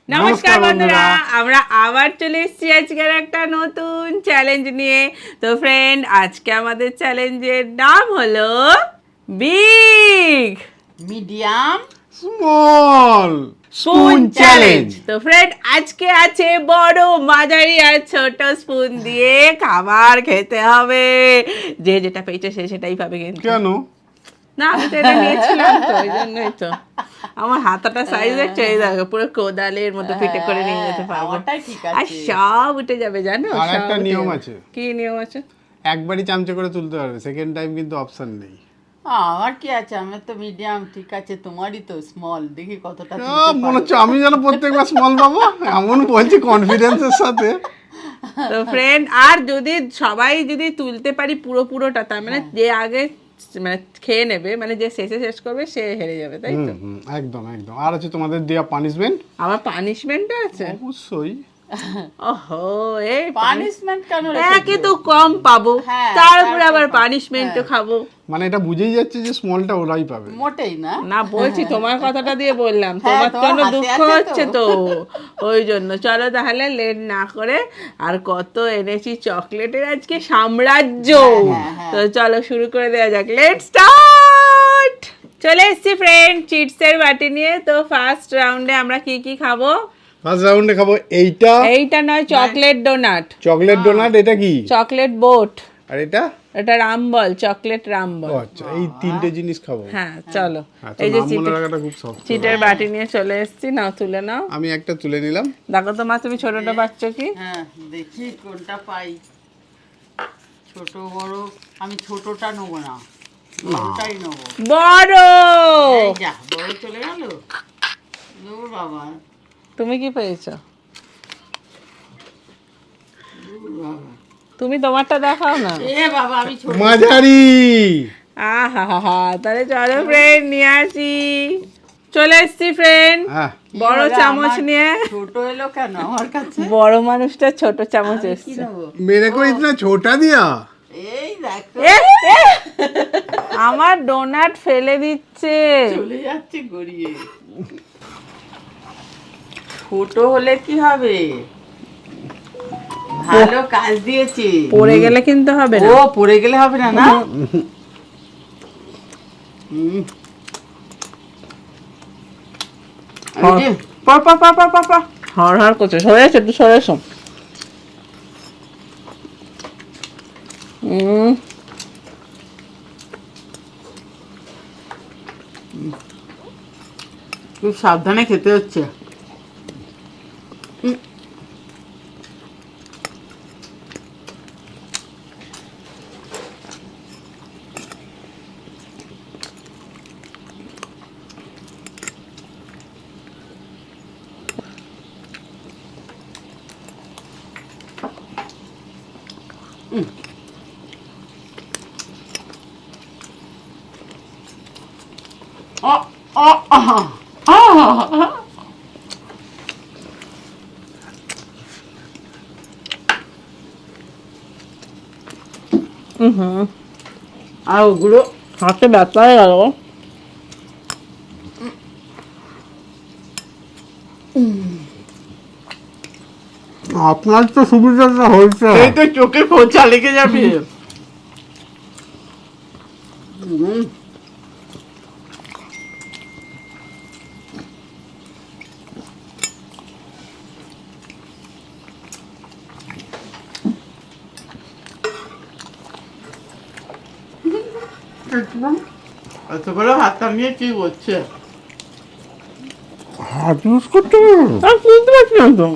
নমস্কার বন্ধুরা, আমরা আবার চলে এসেছি আজকের একটা নতুন চ্যালেঞ্জ নিয়ে। তো ফ্রেন্ড, আজকে আমাদের চ্যালেঞ্জের নাম হলো big medium small spoon challenge. তো ফ্রেন্ড, আজকে আছে বড়, মাঝারি আর ছোট স্পুন দিয়ে খাবার খেতে হবে। যে যেটা পেয়েছে সে সেটাই পাবে। কিন্তু কেন? না, আমি তো এটা নিয়েছিলাম, তো ওই জন্যই তো আমার হাতাটা সাইজ দেখছো, এই দেখো পুরো কোদালের মতো ফিটে করে নিয়ে যেতে পারবো। আমারটাই ঠিক আর আছে। সব উঠে যাবে, জানো? আর সব একটা উঠে নিয়ম যাবে। আছে। কি নিয়ম আছে? একবারই চামচে করে তুলতে পারবে, সেকেন্ড টাইম কিন্তু অপশন নেই। আমার কি আছে, আমার তো মিডিয়াম ঠিক আছে, তোমারই তো স্মল, দেখি কতটা মনে হচ্ছে আমি যেন প্রত্যেকবার স্মল পাবো, এমন বলছি কনফিডেন্সের সাথে। তো ফ্রেন্ড, আর যদি সবাই যদি তুলতে পারি পুরোটা, তার মানে যে আগে মানে খেয়ে নেবে, মানে যে শেষ করবে সে হেরে যাবে, তাই তো? একদম একদম। আর আছে তোমাদের দেওয়া পানিশমেন্ট। আমার পানিশমেন্টও আছে। অবশ্যই। ওহো, এই পানিশমেন্ট কেন একে তো কম পাবো, হ্যাঁ, তারপরে আবার তারপর পানিশমেন্টও খাবো। মানে এটা বুঝেই যাচ্ছে যে স্মলটা ওরাই পাবে। মোটেই না। না, বলছি তোমার কথাটা দিয়ে বললাম, হ্যাঁ, তোমার তোমার জন্য হাতে দুঃখ আছে হচ্ছে তো। তো ওই জন্য। চলো তাহলে লেট না করে, আর কত এনেছি চকলেটের আজকে সাম্রাজ্য। হ্যাঁ। তো চলো শুরু করে দেওয়া যাক, লেট স্টার্ট। চলে এসছি ফ্রেন্ড চিটসের বাটি নিয়ে। তো ফার্স্ট রাউন্ডে আমরা কি কি খাবো? ফার্স্ট রাউন্ডে খাবো এইটা। এইটা নয়, চকলেট ডোনাট। চকলেট ডোনাট, এটা কি? Chocolate boat. আর এটা? এটা রামবল, চকলেট রামবল। ও আচ্ছা, এই তিনটে জিনিস খাবো। হ্যাঁ চলো, আচ্ছা, এই যে নাম মনে রাখাটা খুব সহজ। চিটের বাটি নিয়ে চলে এসছি, নাও তুলে নাও। আমি একটা তুলে নিলাম। দেখো তো মা, তুমি ছোটটা পাচ্ছ কি? হ্যাঁ, দেখি কোনটা পাই। ছোট বড়, আমি ছোটটা নেবো না, বড়টাই নেবো। বড়। এই যা, বড় চলে গেল। ও বাবা, তুমি কি পেয়েছো? বাবা। তুমি তোমারটা দেখাও না। এ বাবা, আমি ছোট। মাঝারি। আহা হা হা, তাহলে চলো ফ্রেন্ড নিয়ে আসি। চলে এসছি ফ্রেন্ড হ্যাঁ, বড় কি হলো, চামচ আমার নিয়ে। ছোট এলো কেন আমার কাছে? বড় মানুষটা ছোট চামচ আমি কি এসছে। নেবো? মেরে কো ইতনা ছোটা দিয়া। এই দেখো, এ, এ, আমার ডোনাট ফেলে দিচ্ছে। চলে যাচ্ছে গড়িয়ে। ছোট হলে কি হবে, ভালো কাজ দিয়েছে। পড়ে গেলে কিন্তু হবে ও না। পড়ে গেলে হবে না, না? হুম। এই যে, হর করছে, সরে এসো, একটু সরে এসো। খুব সাবধানে খেতে হচ্ছে। আর ওগুলো হাতে ব্যথা হয়ে গেল। আপনার তো সুবিধাটা হয়েছে। এই তো চোখে খোঁচা লেগে যাবে। এতগুলো হাতটা নিয়ে কি করছে? হাত ইউজ করতে পারবো? আর বুঝতে পারছি না তো।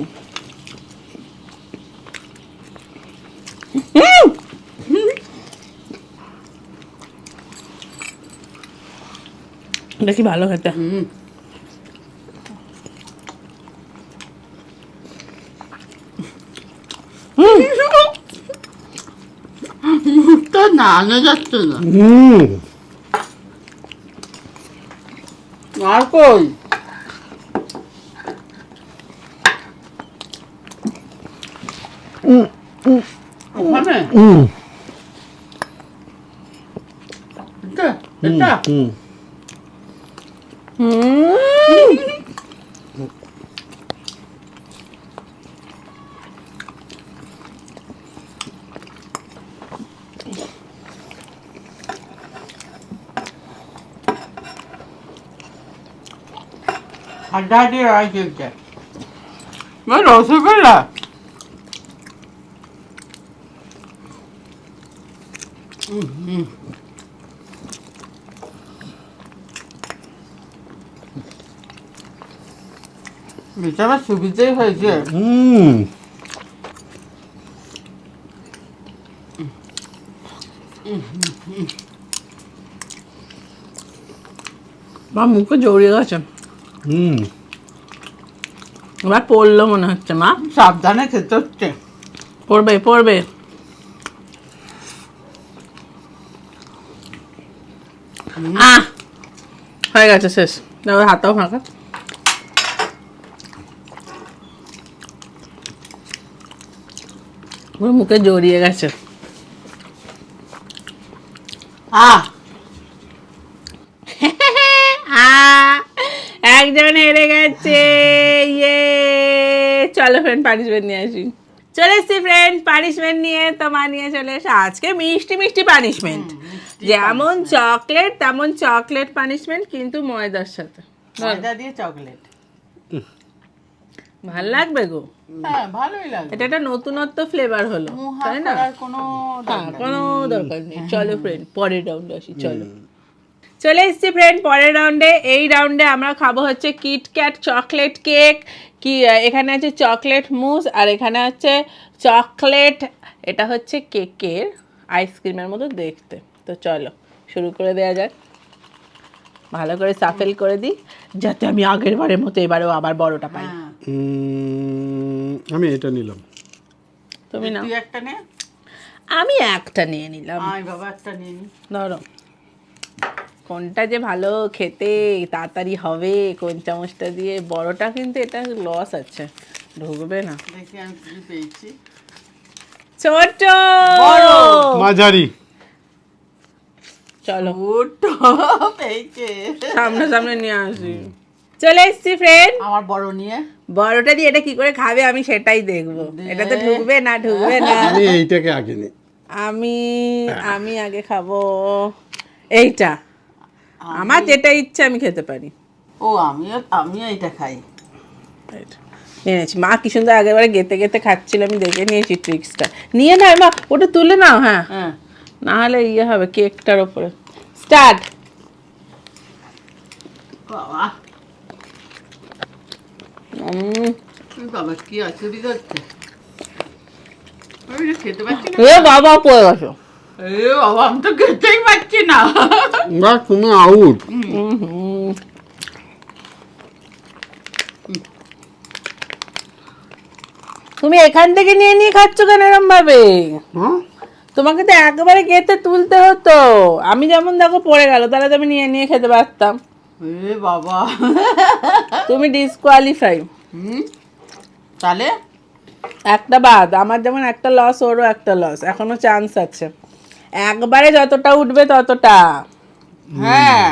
দেখি ভালো খেতে। মুখটা নাড়ানো যাচ্ছে না। আর কই? ওখানে? এটা? এটা? হাড্ডাহাড্ডি লড়াই চলছে। রসগোল্লা এটা আমার সুবিধেই হয়েছে। মা মুখে জড়িয়ে গেছে, এবার পড়লো মনে হচ্ছে। মা সাবধানে খেতে হচ্ছে। পড়বে পড়বে। হয়ে গেছে, শেষ। এবার হাতটাও ফাঁকা। পুরো মুখে জড়িয়ে গেছে। একজন হেরে গেছে। ইয়ে, চলো ফ্রেন্ড পানিশমেন্ট নিয়ে আসি। চলে এসছি ফ্রেন্ড পানিশমেন্ট নিয়ে। তো মা নিয়ে চলে এসে আজকে মিষ্টি মিষ্টি পানিশমেন্ট, যেমন চকলেট তেমন চকলেট পানিশমেন্ট, কিন্তু ময়দার সাথে। ময়দা দিয়ে চকলেট ভাল লাগবে গো। হ্যাঁ ভালোই লাগে। এটা একটা নতুনত্ব ফ্লেভার হলো, তাই না? কোনো কোনো দরকার নেই। চলো ফ্রেন্ড পরের রাউন্ডে আসি। চলো চলে এসছি ফ্রেন্ড পরের রাউন্ডে। এই রাউন্ডে আমরা খাবো হচ্ছে কিটক্যাট চকলেট কেক। কি এখানে আছে চকলেট মুস, আর এখানে আছে চকলেট, এটা হচ্ছে কেকের আইসক্রিমের মতো দেখতে। তো চলো শুরু করে দেওয়া যাক। ভালো করে সাফেল করে দিই, যাতে আমি আগের বারের মতো এবারেও আবার বড়টা পাই। আমি এটা নিলাম। তুমি না, তুই একটা নে। আমি একটা নিয়ে নিলাম। আয় বাবা একটা নিয়ে নি। ধরো কোনটা যে ভালো খেতে তাড়াতাড়ি হবে, কোন চামচটা দিয়ে। বড়টা কিন্তু এটা লস আছে, ঢুকবে না। দেখি আমি কি পেয়েছি। ছোট বড়। মাঝারি। চলো ওটা পেয়েছে। সামনে সামনে নিয়ে আসি। চলে এসছি ফ্রেন্ড। আমার বড় নিয়ে। বড়টা দিয়ে এটা কি করে খাবে আমি সেটাই দেখবো। এটা তো ঢুকবে না, ঢুকবে না। আমি এইটাকে আগে নিই। আমি আমি আগে খাবো এইটা। আমার যেটা ইচ্ছা আমি খেতে পারি। ও আমিও এটা খাই। এইটা নিয়ে নিয়েছি। মা কি সুন্দর আগেবারে গেতে গেতে খাচ্ছিল, আমি দেখে নিয়েছি ট্রিক্সটা। নিয়ে নাও মা, ওটা তুলে নাও। হ্যাঁ, হ্যাঁ না হলে ইয়ে হবে কেকটার ওপরে। স্টার্ট। বাবা বাবা কি অসুবিধা হচ্ছে। আমি খেতে পাচ্ছি না। এ বাবা পড়ে গেছো। এ বাবা আমি তো খেতেই পাচ্ছি না। বা তুমি আউট। তুমি এখান থেকে নিয়ে নিয়ে খাচ্ছ কেন এরম ভাবে? হ্যাঁ, তোমাকে তো একবারে গেতে তুলতে হতো। আমি যেমন দেখো পড়ে গেল, তাহলে তো আমি নিয়ে নিয়ে খেতে পারতাম। এ বাবা তুমি ডিসকোয়ালিফাই। তাহলে একটা বাদ। আমার যেমন একটা লস, ওরও একটা লস। এখনো চান্স আছে। একবারে যতটা উঠবে ততটা। হ্যাঁ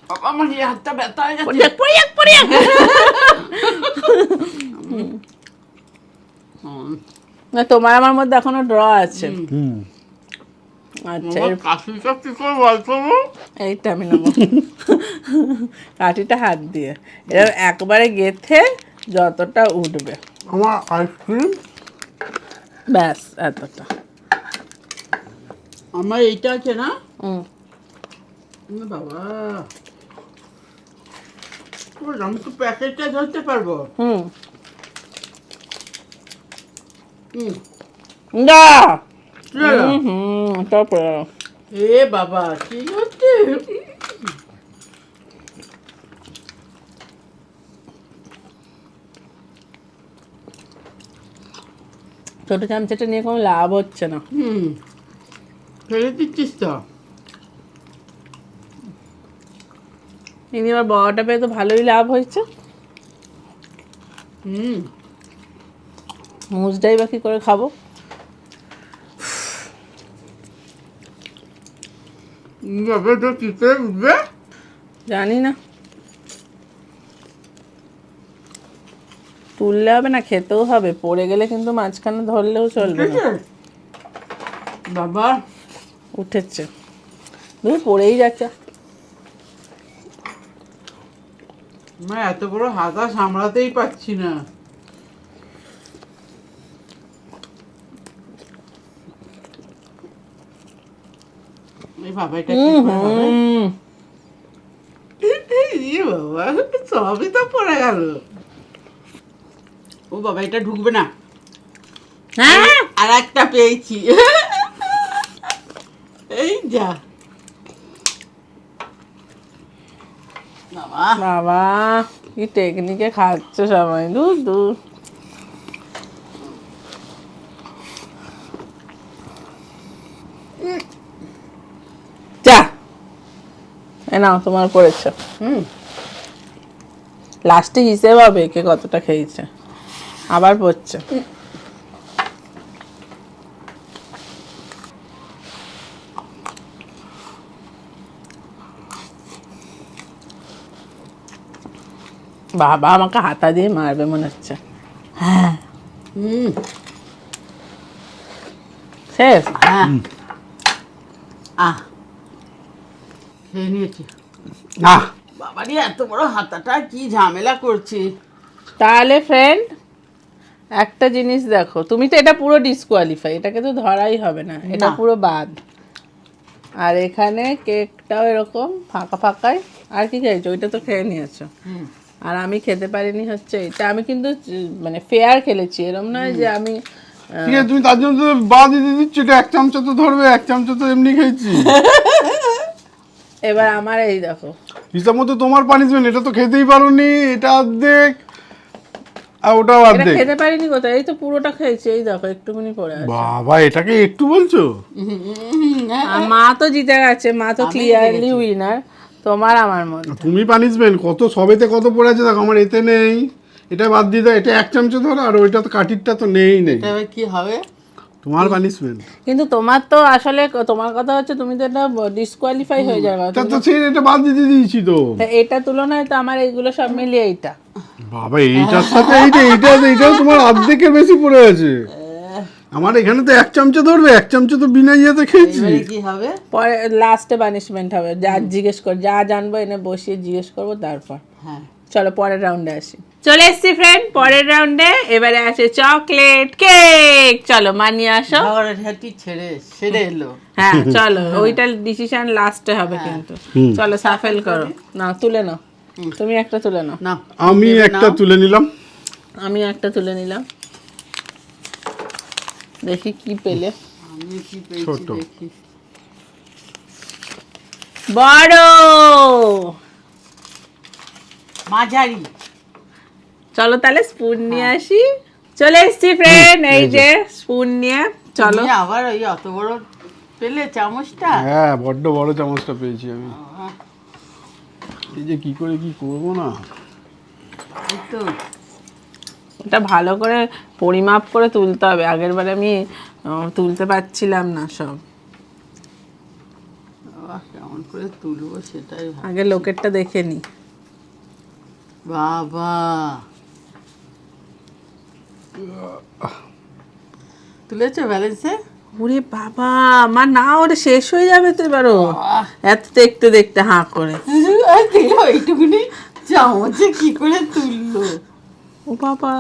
বাবা আমার এই হাতটা ব্যথা হয়ে যাচ্ছে। না, তোমার আমার মধ্যে এখনো ড্র আছে। আচ্ছা, কাশিটা কি করে বলতো? এইটা আমি নেবো। কাঠিটা হাত দিয়ে এবার একবারে গেথে যতটা উঠবে। আমার আইসক্রিম। ব্যাস এতটা। আমার এইটা আছে না হুম, বাবা, আমি তো প্যাকেটটা ধরতে পারবো। হুম, হুম না, কি হলো? তারপরে এ বাবা কি হচ্ছে? ছোট চামচাটা নিয়ে কোনো লাভ হচ্ছে না। ফেলে দিচ্ছিস তো? ইনি আবার বড়টা পেয়ে তো ভালোই লাভ হয়েছে। মুজটাই বা কি করে খাবো? তো কি করে উঠবে? জানি না, তুললে হবে না, খেতেও হবে। পড়ে গেলে কিন্তু মাঝখানে ধরলেও চলবে না। বাবা উঠেছে, পড়েই যাচ্ছে। আমার এত বড় হাতা সামলাতেই পারছি না। এই বাবা এটা কি করে হবে? এই বাবা সবই তো পড়ে গেল। ও বাবা এটা ঢুকবে না। হ্যাঁ আর একটা পেয়েছি। এই যা বাবা, বাবা কি টেকনিকে খাচ্ছে সবাই, দূর দূর। যা এ নাও তোমার পড়েছে। লাস্টে হিসেব হবে কে কতটা খেয়েছে। আবার পড়ছে। বাবা আমাকে হাতা দিয়ে মারবে মনে হচ্ছে। হ্যাঁ হুম শেষ। হ্যাঁ খেয়ে নিয়েছি। না বাবারই এত বড় হাতাটা কি ঝামেলা করছে। তাহলে ফ্রেন্ড একটা জিনিস দেখো, তুমি তো এটা পুরো ডিসকোয়ালিফাই, এটাকে তো ধরাই হবে না, এটা না। পুরো বাদ। আর এখানে কেকটাও এরকম ফাঁকা ফাঁকায়। আর কি খেয়েছো? ওইটা তো খেয়ে নিয়েছো। হুম আর আমি খেতে পারিনি হচ্ছে এটা। আমি কিন্তু মানে ফেয়ার খেলেছি, এরকম নয় যে আমি ঠিক আছে, তুমি তার জন্য তো বাদ দিয়ে দিচ্ছ। এটা 1 চামচ তো ধরবে, 1 চামচ তো এমনি খেয়েছি। এবার আমার এই দেখো। হিসাব মতো তোমার পানিশমেন্ট, এটা তো খেতেই পারোনি। এটা অর্ধেক আর ওটাও এটা অর্ধেক। খেতে পারিনি কোথায়, এই তো পুরোটা খেয়েছি। এই দেখো একটুখানি পড়ে আছে। বাবা এটাকে একটু বলছো? আর মা তো জিতে গেছে, মা তো আমি জিতে ক্লিয়ারলি গেছি। উইনার। তোমার আমার মধ্যে তুমি পানিশমেন্ট কত সবেতে কত পড়ে আছে দেখো, আমার এতে নেই। এটা বাদ দিয়ে দাও, এটা 1 চামচ ধরো, আর ওইটা তো কাঠিরটা তো নেই। এটা এবার কি হবে? তোমার পানিশমেন্ট। কিন্তু তোমার তো আসলে তোমার কথা হচ্ছে তুমি তো এটা ডিসকোয়ালিফাই হয়ে যাবে। তা তো সেই এটা বাদ দিয়ে দিয়েছি তো। এটা তুলনায় তো আমার এইগুলো সব মিলিয়ে এইটা। বাবা এইটার সাথে এইটাও তোমার অর্ধেকের বেশি পড়ে আছে। আমার এখানে তো 1 চামচ ধরবে, 1 চামচ তো বিনা ইয়েতে খেয়েছি। এবারে কি হবে? পরে লাস্টে পানিশমেন্ট হবে, যা জিজ্ঞেস কর, যা জানবো এনে বসিয়ে জিজ্ঞেস করবো তারপর। হ্যাঁ চলো পরের রাউন্ডে আসি। চলে এসছি ফ্রেন্ড পরের রাউন্ডে। এবারে আছে চকলেট কেক। চলো মানিয়ে আসো। ঝগড়াঝাটি সেরে এলো। হ্যাঁ চলো, ওইটার ডিসিশন লাস্টে হবে কিন্তু। চলো সাফেল করো, না তুলে নাও। তুমি একটা তুলে নাও, না আমি একটা তুলে নিলাম। আমি একটা তুলে নিলাম। দেখি কি পেলে। আমি কি পেয়েছি ছোট। দেখি। বড়। মাঝারি। চলো তাহলে স্পুন নিয়ে আসি। চলে এসছি ফ্রেন্ড, এই যে স্পুন নিয়ে। চলো তুমি আবার ওই অত বড় পেলে চামচটা? হ্যাঁ বড্ড বড় চামচটা পেয়েছি আমি। এই যে কি করে কি করবো না। এই তো এটা ভালো করে পরিমাপ করে তুলতে হবে। আগের বারে আমি তুলতে পারছিলাম না সব। বাবা, কেমন করে তুলবো সেটাই আগে লোকেরটা দেখে নি। বাবা তুলেছো ব্যালেন্সে? ওরে বাবা, আমার না ওটা শেষ হয়ে যাবে তো এবারও। এত দেখতে দেখতে হাঁ করে। এইটুকুনি চামচে কি করে তুললো? ও বাবা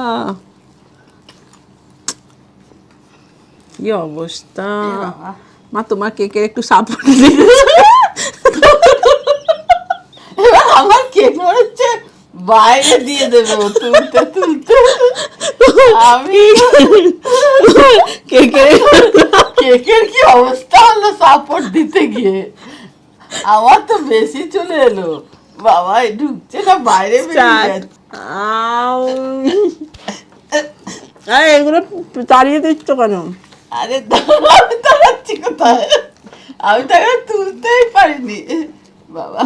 কি অবস্থা। বাবা, মা তোমার কেকের একটু সাপোর্ট দিয়েছে। এবার আমার কেক মনে হচ্ছে বাইরে দিয়ে দেবে ও তুলতে তুলতে। আমি কেকের কেকের কি অবস্থা হলো সাপোর্ট দিতে গিয়ে। আমার তো বেশি চলে এলো। বাবা এ ঢুকছে না বাইরে বেরিয়ে যাচ্ছে। আরে এগুলো তাড়িয়ে দিচ্ছ কেন? আরে দাঁড়াও, আমি দাঁড়াচ্ছি কোথায়? আমি তো এখন তুলতেই পারিনি। বাবা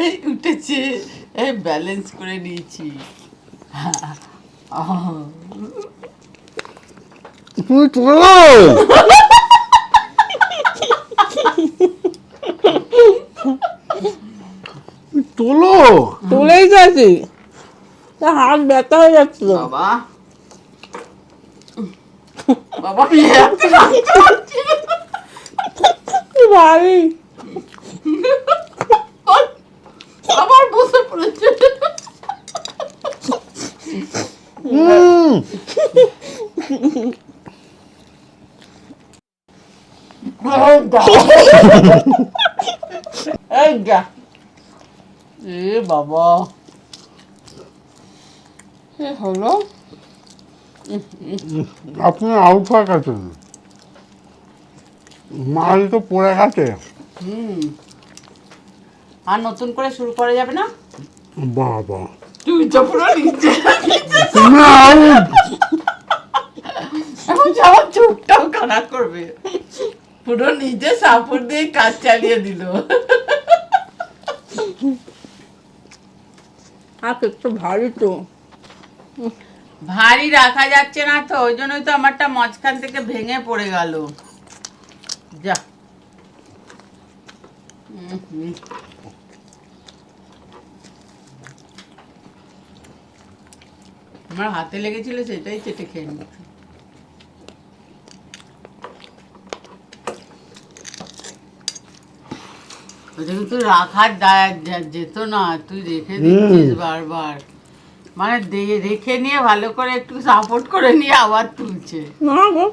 এই উঠেছে, এই ব্যালেন্স করে নিয়েছি। তুমি তোলো তোলো। তুলেই যাচ্ছি, তা হাত ব্যথা হয়ে যাচ্ছে তো। বাবা বাবা আমি এত রাখতে পারছি না। কি ভারী। আবার বসে পড়েছে। এই যা এ বাবা এ হলো আপনি আউট হয়ে গেছেন, মাল তো পড়ে গেছে। আর নতুন করে শুরু করা যাবে না? বাবা তুই তো পুরো নিচে তুমি আউট। এখন যাওয়ার চোখটাও খারাপ করবে, পুরো নিজে সাপোর্ট দিয়ে কাজ চালিয়ে দিল। আর একটু ভারী তো। ভারী রাখা যাচ্ছে না তো, ওই জন্যই তো আমারটা মাঝখান থেকে ভেঙে পড়ে গেল। যা আমার হাতে লেগেছিল সেটাই চেটে খেয়ে নিচ্ছি। ওটা কিন্তু রাখার যেত না, তুই রেখে দিচ্ছিস বারবার। মানে রেখে নিয়ে ভালো করে একটু সাপোর্ট করে নিয়ে আবার তুলছে। না গো,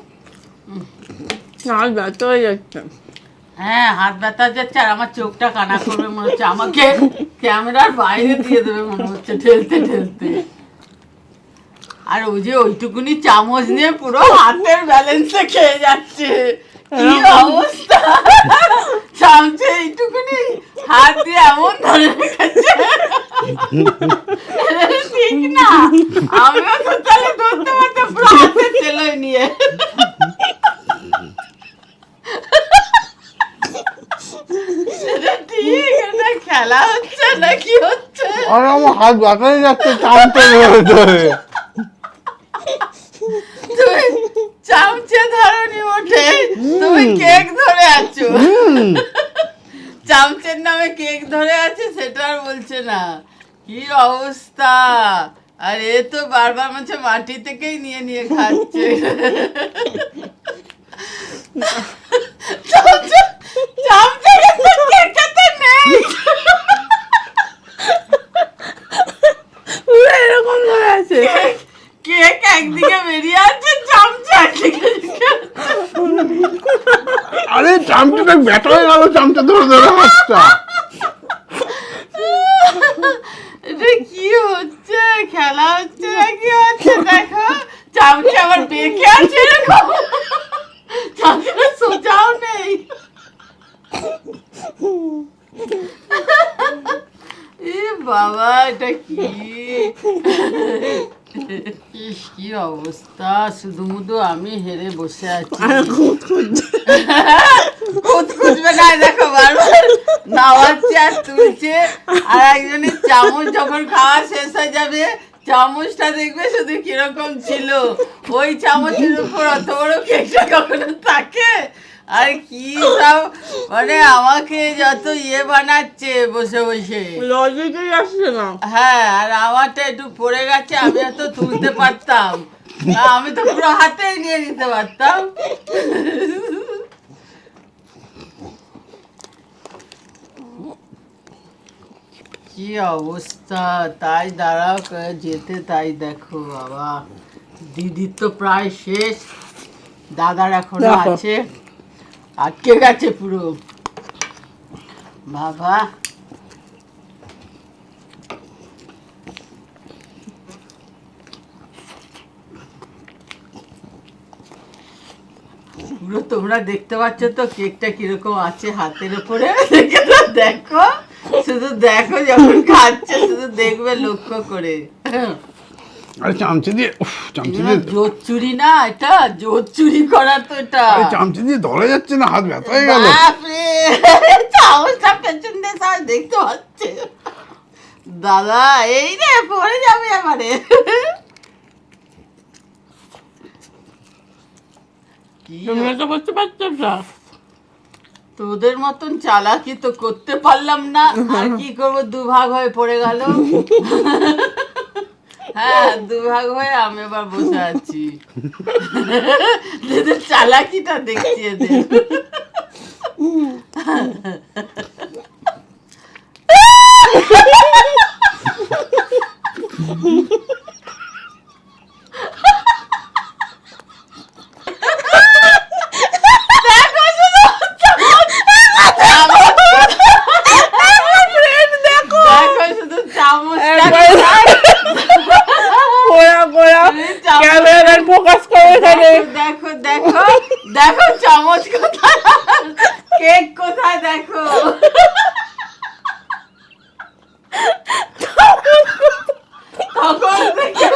আর ব্যথা হয়ে যাচ্ছে। হ্যাঁ, হাত ব্যথা যাচ্ছে আর আমার চোখটা কানা করবে মনে হচ্ছে, আমাকে ক্যামেরার বাইরে দিয়ে দেবে মনে হচ্ছে ঠেলতে ঠেলতে। আর ওই যে ওইটুকুনি চামচ নিয়ে পুরো হাতের ব্যালেন্সে খেয়ে যাচ্ছে, কি অবস্থা! চামচে এইটুকুনি হাত দিয়ে এমন ধরে রেখেছে, ঠিক না? আমিও তো তাহলে ধরতে পারতাম পুরো হাতে তেলোয় নিয়ে। ঠিক, এটা খেলা হচ্ছে না কি হচ্ছে? আর আমার হাত ব্যথাই যাচ্ছে চামচে ধরে ধরে। তুমি চামচে ধরনি ওঠে, তুমি কেক ধরে আছো। চামচের নামে কেক ধরে আছে সেটা আর বলছে না, কি অবস্থা! আর এ তো বারবার মনে মাটি থেকেই নিয়ে নিয়ে খাচ্ছে। চামচে কেক খেতে নেই, পুরো এরকম ধরে আছে। কেক একদিকে বেরিয়ে আছে, চামচে একদিকে। আরে চামচটা ব্যথা হয়ে গেল চামচা ধরে ধরে হাতটা। এটা কি হচ্ছে? খেলা হচ্ছে না কি হচ্ছে? দেখো চামচে আবার বেঁকে আছে এরকম, চামচটা সোজাও নেই। এ বাবা, এটা কি ইস, কি অবস্থা! শুধু মুধু আমি হেরে বসে আছি। খুঁজবে না, দেখো বারবার নাওয়াচ্ছে আর তুলছে। আর একজনের চামচ যখন খাওয়া শেষ হয়ে যাবে, চামচটা দেখবে শুধু কিরকম ছিল। ওই চামচের উপর অত বড় কেকটা কখনো থাকে? আর কি সব মানে আমাকে যত বানাচ্ছে বসে বসে, লজিকই আসছে না। হ্যাঁ, আর আমারটা একটু পড়ে গেছে, আমি তো তুলতে পারতাম, আমি তো পুরো হাতেই নিয়ে নিতে পারতাম। কি অবস্থা! তাই দাঁড়াও, যেতে তাই দেখো বাবা। দিদির তো প্রায় শেষ, দাদার এখনো দেখো। আছে, আটকে গেছে পুরো বাবা। পুরো তোমরা দেখতে পাচ্ছ তো কেকটা কিরকম আছে হাতের উপরে, দেখো, শুধু দেখো যখন খাচ্ছে, শুধু দেখবে লক্ষ্য করে। আরে চামচে দিয়ে চামচে এগুলো দিয়ে জোর চুরি না, এটা জোর চুরি করা তো এটা। আরে চামচে দিয়ে ধরা যাচ্ছে না, হাত ব্যথা হয়ে গেল। বাপরে, চামচটা পেছন দিয়ে সবাই দেখতে পাচ্ছে। দাদা এই রে পড়ে যাবে এবারে। কি তুমি তো করতে পারছো না। তোদের মতন চালাকি তো করতে পারলাম না, আর কি করবো, দুভাগ হয়ে পড়ে গেল। হ্যাঁ, দুভাগ হয়ে আমি এবার বসে আছি। এদের চালাকিটা দেখছি এদের। ফোকাস করো এখানে। দেখো দেখো দেখো চামচ কোথায়, কেক কোথায় দেখো। তখন থেকে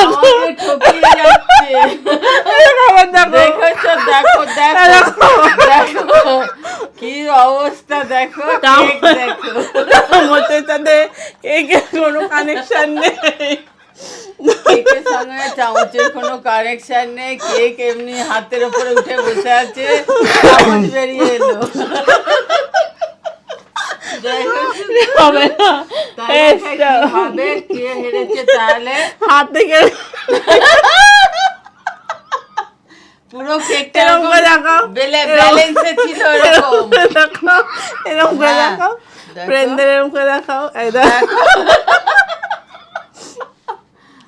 আমাকে ঠকিয়ে যাচ্ছে। খাবার দেখো। দেখেছো? দেখো দেখো দেখো কি অবস্থা, দেখো কেক দেখো। চামচের সাথে কেকের কোনো কানেকশন নেই। কেকের সঙ্গে চামচের কোনো কানেকশন নেই, কেক এমনি হাতের উপরে উঠে বসে আছে, চামচ বেরিয়ে এলো। দেখো হবে না। তাহলে কিভাবে কে হেরেছে তাহলে? হাত থেকে পুরো কেকটা এরকম করে দেখাও। ব্যালেন্সে ছিল এরকম। দেখো, এরকম করে হ্যাঁ, দেখাও। দেখো। ফ্রেন্ডদের এরকম করে দেখাও। এই দেখো।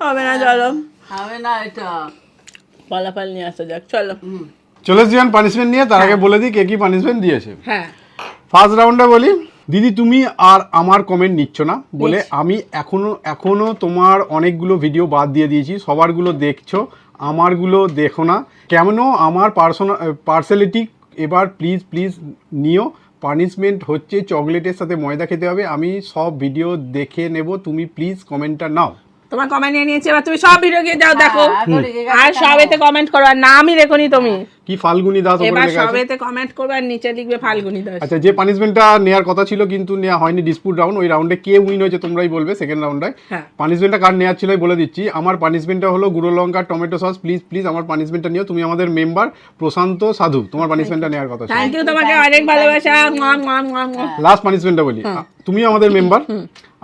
হবে না, চলো হবে না এটা। ফলাফল নিয়ে আসা যাক, চলো। চলে এসেছি পানিশমেন্ট নিয়ে। তার আগে বলে দিই কে কি পানিশমেন্ট দিয়েছে। হ্যাঁ, ফার্স্ট রাউন্ডে বলি, দিদি তুমি আর আমার কমেন্ট নিচ্ছ না বলে আমি এখনো তোমার অনেকগুলো ভিডিও বাদ দিয়ে দিয়েছি, সবারগুলো দেখছো, আমারগুলো দেখো না কেমন? আমার পার্সোনালিটি এবার প্লিজ প্লিজ নিও। পানিশমেন্ট হচ্ছে চকলেটের সাথে ময়দা খেতে হবে। আমি সব ভিডিও দেখে নেব, তুমি প্লিজ কমেন্টটা নাও। তোমার কমেন্ট নিয়ে নিয়েছি, এবার তুমি সব ভিডিও গিয়ে যাও দেখো। এখন রেগে গেছে আর কেন? সবেতে কমেন্ট করো, আর নামই রেখোনি তুমি। কি ফাল্গুনি দাস ওপরে এবার লেখা আছে। সবেতে কমেন্ট করবে আর নিচে লিখবে ফাল্গুনি দাস। আচ্ছা, যে পানিশমেন্টটা নেওয়ার কথা ছিল কিন্তু নেওয়া হয়নি, ডিসপুট রাউন্ড, ওই রাউন্ডে কে উইন হয়েছে তোমরাই বলবে। সেকেন্ড রাউন্ডে হ্যাঁ। পানিশমেন্টটা কার নেওয়ার ছিল বলে দিচ্ছি। আমার পানিশমেন্টটা হলো গুঁড়ো লঙ্কা টমেটো সস। প্লিজ প্লিজ আমার পানিশমেন্টটা নিও। তুমি আমাদের মেম্বার প্রশান্ত সাধু, তোমার পানিশমেন্টটা নেওয়ার কথা ছিল। থ্যাংক ইউ, তোমাকে অনেক ভালোবাসা। মুয়া, মুয়া, মুয়া, মুয়া। লাস্ট পানিশমেন্টটা বলি, তুমি আমাদের মেম্বার।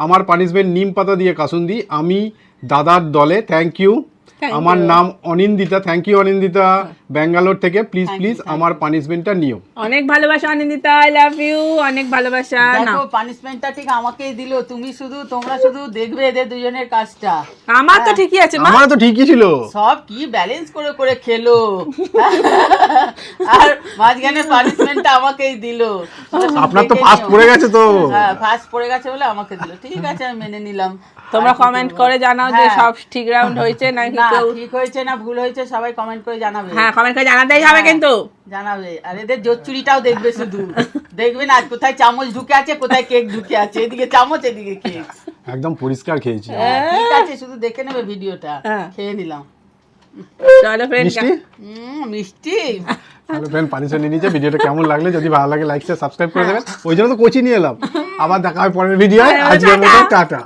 আমার পানিশমেন্ট নিম পাতা দিয়ে কাসুন্দি। আমি দাদার দলে, থ্যাংক ইউ। Thank আমার you. নাম অনিন্দিতা, থ্যাংক ইউ অনিন্দিতা, ব্যাঙ্গালোর থেকে। প্লিজ প্লিজ আমার পানিশমেন্টটা নিও। অনেক ভালোবাসা অনিন্দিতা, আই লাভ ইউ, অনেক ভালোবাসা। না, দেখো পানিশমেন্টটা ঠিক আমাকেই দিলো, তোমরা শুধু দেখবে এদের দুজনের কাজটা। আমার তো ঠিকই আছে মা। আমার তো ঠিকই ছিল। সব কি ব্যালেন্স করে করে খেলো, আর মাঝখানে পানিশমেন্টটা আমাকেই দিলো। আপনার তো ফার্স্ট পড়ে গেছে তো। হ্যাঁ, ফার্স্ট পড়ে গেছে বলে আমাকে দিলো। ঠিক আছে, আমি মেনে নিলাম। তোমরা কমেন্ট করে জানাও যে হ্যাঁ। সব ঠিক রাউন্ড হয়েছে নাকি না কেউ। ঠিক হয়েছে না ভুল হয়েছে সবাই কমেন্ট করে জানাবে। হ্যাঁ, কমেন্ট করে জানাতেই হবে হ্যাঁ। কিন্তু। জানাবে। আর এদের জোচ্চুরিটাও দেখবে শুধু। দেখবে না কোথায় চামচ ঢুকে আছে, কোথায় কেক ঢুকে আছে, এদিকে চামচ এদিকে কেক। একদম পরিষ্কার খেয়েছি। ঠিক আছে, শুধু দেখে নেবে ভিডিওটা। হ্যাঁ। খেয়ে নিলাম। চলো ফ্রেন্ড, মিষ্টি মিষ্টি। তাহলে ফ্রেন্ড পানিশমেন্ট নিয়ে নিচ্ছে। ভিডিওটা কেমন লাগলে যদি ভালো লাগে লাইক শেয়ার সাবস্ক্রাইব করে দেবেন। ওই জন্য তো কোচি নিয়ে এলাম। আবার দেখা হয় পরের ভিডিও। আজকের মতো টাটা।